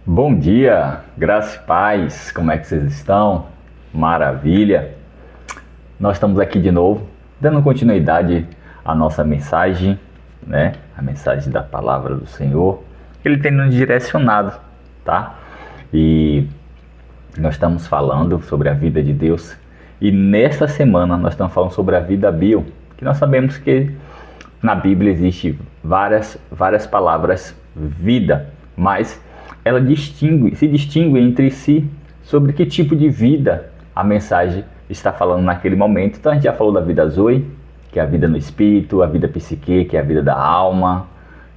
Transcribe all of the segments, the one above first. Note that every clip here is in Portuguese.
Bom dia, graça e paz, como é que vocês estão? Maravilha! Nós estamos aqui de novo, dando continuidade à nossa mensagem, né? A mensagem da palavra do Senhor, que Ele tem nos direcionado, tá? E nós estamos falando sobre a vida de Deus, e nesta semana nós estamos falando sobre a vida bio, que nós sabemos que na Bíblia existe várias palavras vida, mas ela se distingue entre si sobre que tipo de vida a mensagem está falando naquele momento. Então a gente já falou da vida Zoe, que é a vida no espírito, a vida psique, que é a vida da alma,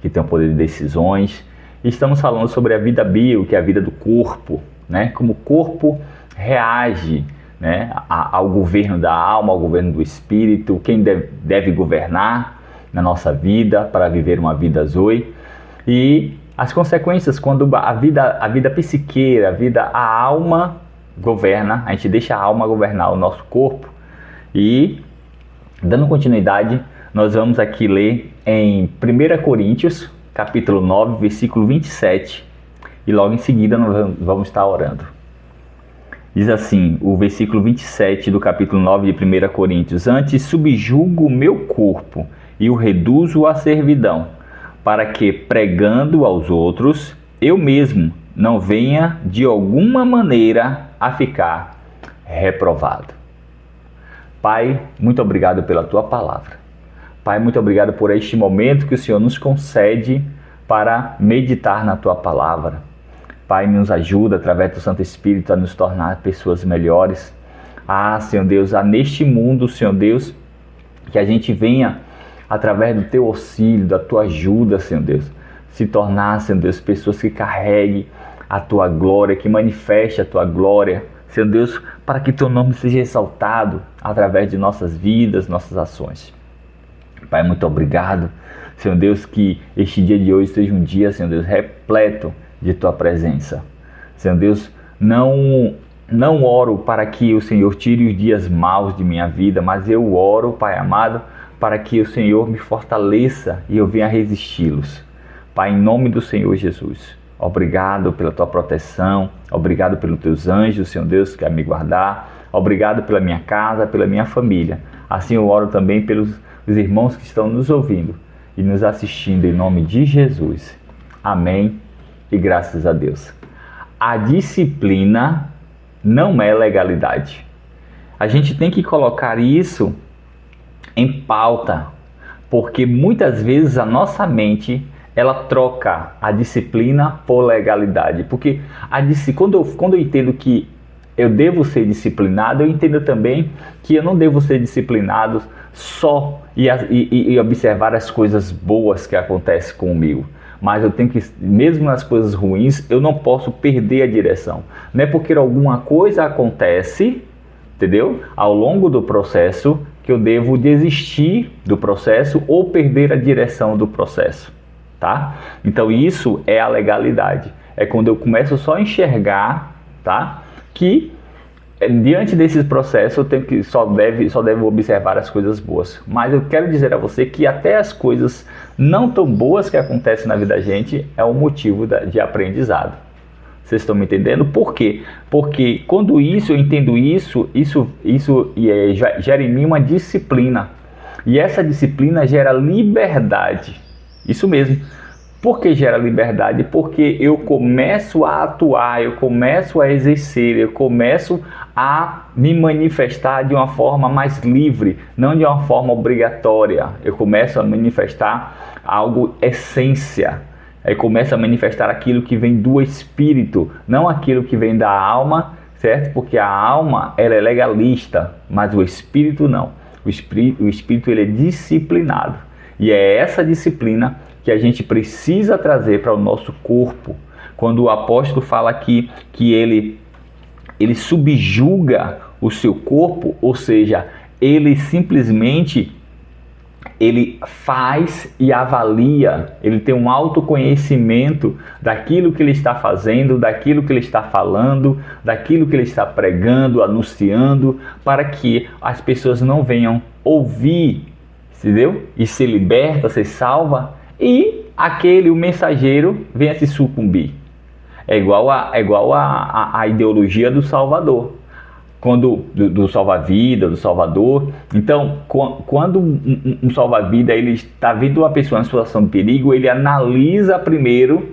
que tem o poder de decisões. E estamos falando sobre a vida bio, que é a vida do corpo, né? Como o corpo reage, né, ao governo da alma, ao governo do espírito, quem deve governar na nossa vida para viver uma vida Zoe. E as consequências quando a vida psiqueira, a alma governa, a gente deixa a alma governar o nosso corpo. E dando continuidade, nós vamos aqui ler em 1 Coríntios, capítulo 9, versículo 27, e logo em seguida nós vamos estar orando. Diz assim, o versículo 27 do capítulo 9 de 1 Coríntios: Antes subjugo o meu corpo e o reduzo à servidão, para que, pregando aos outros, eu mesmo não venha de alguma maneira a ficar reprovado. Pai, muito obrigado pela Tua palavra. Pai, muito obrigado por este momento que o Senhor nos concede para meditar na Tua palavra. Pai, nos ajuda, através do Santo Espírito, a nos tornar pessoas melhores. Senhor Deus, neste mundo, Senhor Deus, que a gente venha, através do Teu auxílio, da Tua ajuda, Senhor Deus, se tornar, Senhor Deus, pessoas que carreguem a Tua glória, que manifeste a Tua glória, Senhor Deus, para que Teu nome seja exaltado através de nossas vidas, nossas ações. Pai, muito obrigado, Senhor Deus, que este dia de hoje seja um dia, Senhor Deus, repleto de Tua presença. Senhor Deus, não oro para que o Senhor tire os dias maus de minha vida, mas eu oro, Pai amado, para que o Senhor me fortaleça e eu venha resisti-los. Pai, em nome do Senhor Jesus, obrigado pela Tua proteção, obrigado pelos Teus anjos, Senhor Deus, que quer me guardar, obrigado pela minha casa, pela minha família. Assim eu oro também pelos irmãos que estão nos ouvindo e nos assistindo, em nome de Jesus. Amém e graças a Deus. A disciplina não é legalidade. A gente tem que colocar isso em pauta, porque muitas vezes a nossa mente ela troca a disciplina por legalidade, porque quando eu entendo que eu devo ser disciplinado, eu entendo também que eu não devo ser disciplinado só e observar as coisas boas que acontecem comigo, mas eu tenho que, mesmo nas coisas ruins, eu não posso perder a direção. Não é porque alguma coisa acontece, entendeu? Ao longo do processo, que eu devo desistir do processo ou perder a direção do processo, tá? Então isso é a legalidade. É quando eu começo só a enxergar, tá? Que diante desse processo eu tenho que só devo observar as coisas boas. Mas eu quero dizer a você que até as coisas não tão boas que acontecem na vida da gente é um motivo de aprendizado. Vocês estão me entendendo? Por quê? Porque quando eu entendo isso gera em mim uma disciplina. E essa disciplina gera liberdade. Isso mesmo. Por que gera liberdade? Porque eu começo a atuar, eu começo a exercer, eu começo a me manifestar de uma forma mais livre, não de uma forma obrigatória. Eu começo a manifestar algo essência. Aí começa a manifestar aquilo que vem do espírito, não aquilo que vem da alma, certo? Porque a alma ela é legalista, mas o espírito não. O espírito ele é disciplinado. E é essa disciplina que a gente precisa trazer para o nosso corpo. Quando o apóstolo fala aqui que ele subjuga o seu corpo, ou seja, ele simplesmente faz e avalia, ele tem um autoconhecimento daquilo que ele está fazendo, daquilo que ele está falando, daquilo que ele está pregando, anunciando, para que as pessoas não venham ouvir, entendeu? E se liberta, se salva, e o mensageiro venha se sucumbir. É igual a ideologia do Salvador. Do salva-vida, do Salvador. Então, quando um salva-vida ele está vendo uma pessoa em situação de perigo, ele analisa primeiro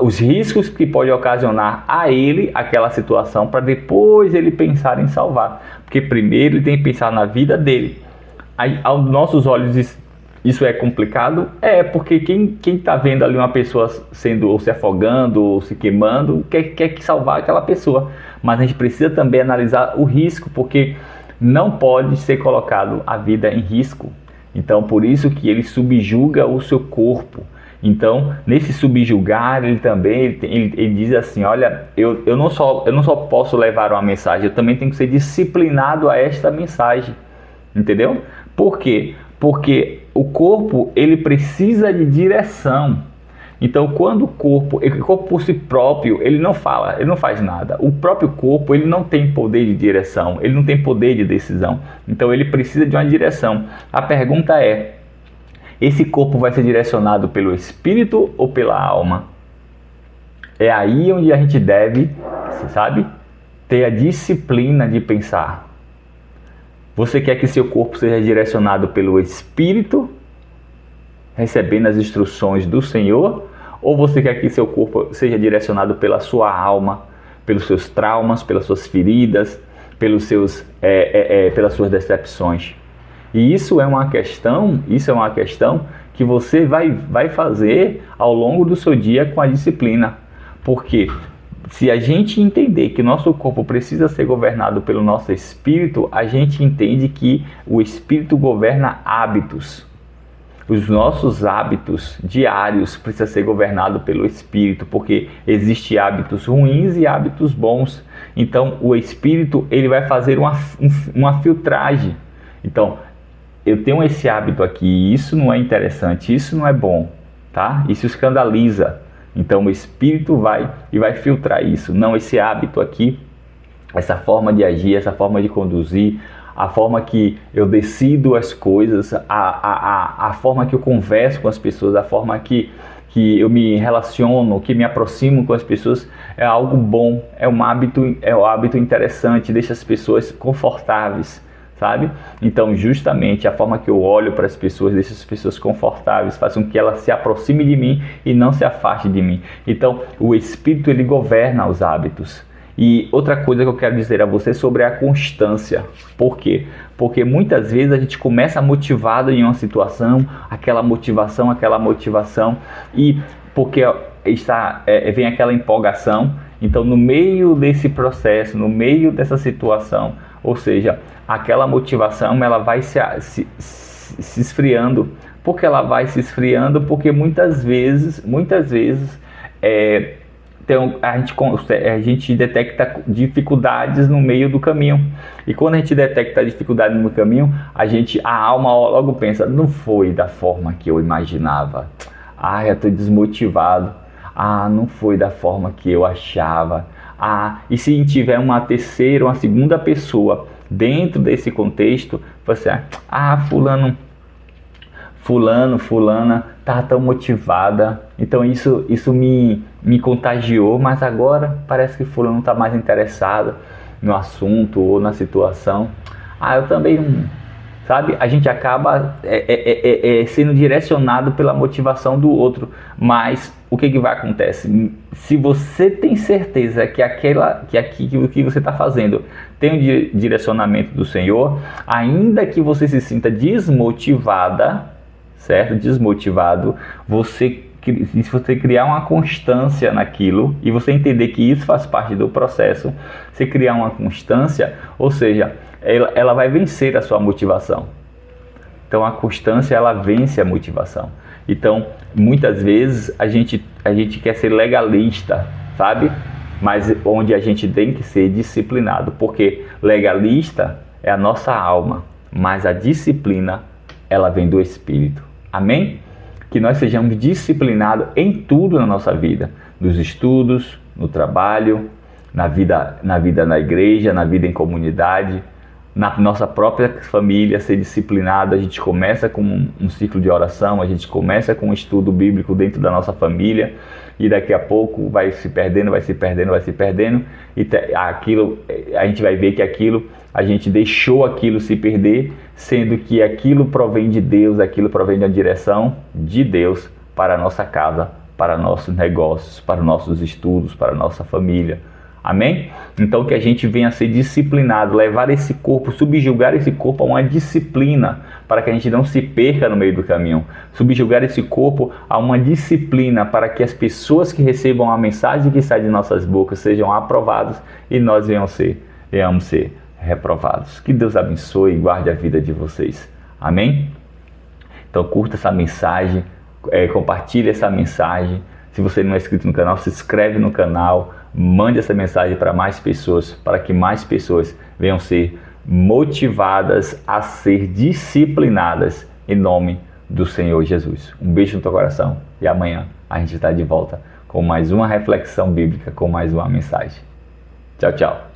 os riscos que pode ocasionar a ele aquela situação, para depois ele pensar em salvar. Porque primeiro ele tem que pensar na vida dele. Aí, aos nossos olhos, isso é complicado? É, porque quem está vendo ali uma pessoa sendo, ou se afogando, ou se queimando, quer salvar aquela pessoa. Mas a gente precisa também analisar o risco, porque não pode ser colocado a vida em risco. Então, por isso que ele subjuga o seu corpo. Então, nesse subjugar, ele também ele diz assim, olha, eu não só posso levar uma mensagem, eu também tenho que ser disciplinado a esta mensagem. Entendeu? Por quê? Porque o corpo, ele precisa de direção. Então, quando o corpo por si próprio, ele não faz nada. O próprio corpo, ele não tem poder de direção, ele não tem poder de decisão. Então, ele precisa de uma direção. A pergunta é, esse corpo vai ser direcionado pelo espírito ou pela alma? É aí onde a gente deve, sabe, ter a disciplina de pensar. Você quer que seu corpo seja direcionado pelo espírito, recebendo as instruções do Senhor, ou você quer que seu corpo seja direcionado pela sua alma, pelos seus traumas, pelas suas feridas, pelas suas decepções? E isso é uma questão que você vai fazer ao longo do seu dia com a disciplina. Porque se a gente entender que nosso corpo precisa ser governado pelo nosso espírito, a gente entende que o espírito governa hábitos. Os nossos hábitos diários precisam ser governados pelo espírito, porque existem hábitos ruins e hábitos bons. Então, o espírito ele vai fazer uma filtragem. Então, eu tenho esse hábito aqui, isso não é interessante, isso não é bom, tá? Isso escandaliza. Então o espírito vai filtrar isso. Não, esse hábito aqui, essa forma de agir, essa forma de conduzir, a forma que eu decido as coisas, a forma que eu converso com as pessoas, a forma que eu me relaciono, que me aproximo com as pessoas, é algo bom, é um hábito interessante, deixa as pessoas confortáveis. Sabe? Então, justamente a forma que eu olho para as pessoas, deixa as pessoas confortáveis, faz com que elas se aproximem de mim e não se afastem de mim. Então, o Espírito ele governa os hábitos. E outra coisa que eu quero dizer a você sobre a constância. Por quê? Porque muitas vezes a gente começa motivado em uma situação, aquela motivação, e porque vem aquela empolgação. Então, no meio desse processo, no meio dessa situação, ou seja, aquela motivação ela vai se esfriando. Por que ela vai se esfriando? Porque muitas vezes a gente detecta dificuldades no meio do caminho. E quando a gente detecta dificuldades no caminho, a alma logo pensa, não foi da forma que eu imaginava. Eu estou desmotivado. Não foi da forma que eu achava. E se tiver uma terceira, uma segunda pessoa dentro desse contexto, você fulana tá tão motivada, então isso me contagiou, mas agora parece que fulano tá mais interessado no assunto ou na situação. Eu também não, sabe? A gente acaba sendo direcionado pela motivação do outro, mas o que vai acontecer? Se você tem certeza que o que você está fazendo tem um direcionamento do Senhor, ainda que você se sinta desmotivada, certo? Desmotivado, se você criar uma constância naquilo e você entender que isso faz parte do processo, você criar uma constância, ou seja, ela vai vencer a sua motivação. Então a constância ela vence a motivação. Então muitas vezes a gente quer ser legalista, sabe? Mas onde a gente tem que ser disciplinado, porque legalista é a nossa alma, mas a disciplina ela vem do Espírito. Amém? Que nós sejamos disciplinados em tudo na nossa vida, nos estudos, no trabalho, na vida na igreja, na vida em comunidade, na nossa própria família, ser disciplinado. A gente começa com um ciclo de oração, a gente começa com um estudo bíblico dentro da nossa família, e daqui a pouco vai se perdendo, e aquilo, a gente vai ver que a gente deixou aquilo se perder, sendo que aquilo provém de Deus, aquilo provém da direção de Deus para a nossa casa, para nossos negócios, para nossos estudos, para a nossa família. Amém? Então que a gente venha a ser disciplinado, levar esse corpo, subjugar esse corpo a uma disciplina, para que a gente não se perca no meio do caminho. Subjugar esse corpo a uma disciplina, para que as pessoas que recebam a mensagem que sai de nossas bocas sejam aprovadas e nós venhamos ser reprovados. Que Deus abençoe e guarde a vida de vocês. Amém? Então curta essa mensagem, compartilhe essa mensagem. Se você não é inscrito no canal, se inscreve no canal. Mande essa mensagem para mais pessoas, para que mais pessoas venham ser motivadas a ser disciplinadas em nome do Senhor Jesus. Um beijo no teu coração e amanhã a gente está de volta com mais uma reflexão bíblica, com mais uma mensagem. Tchau, tchau.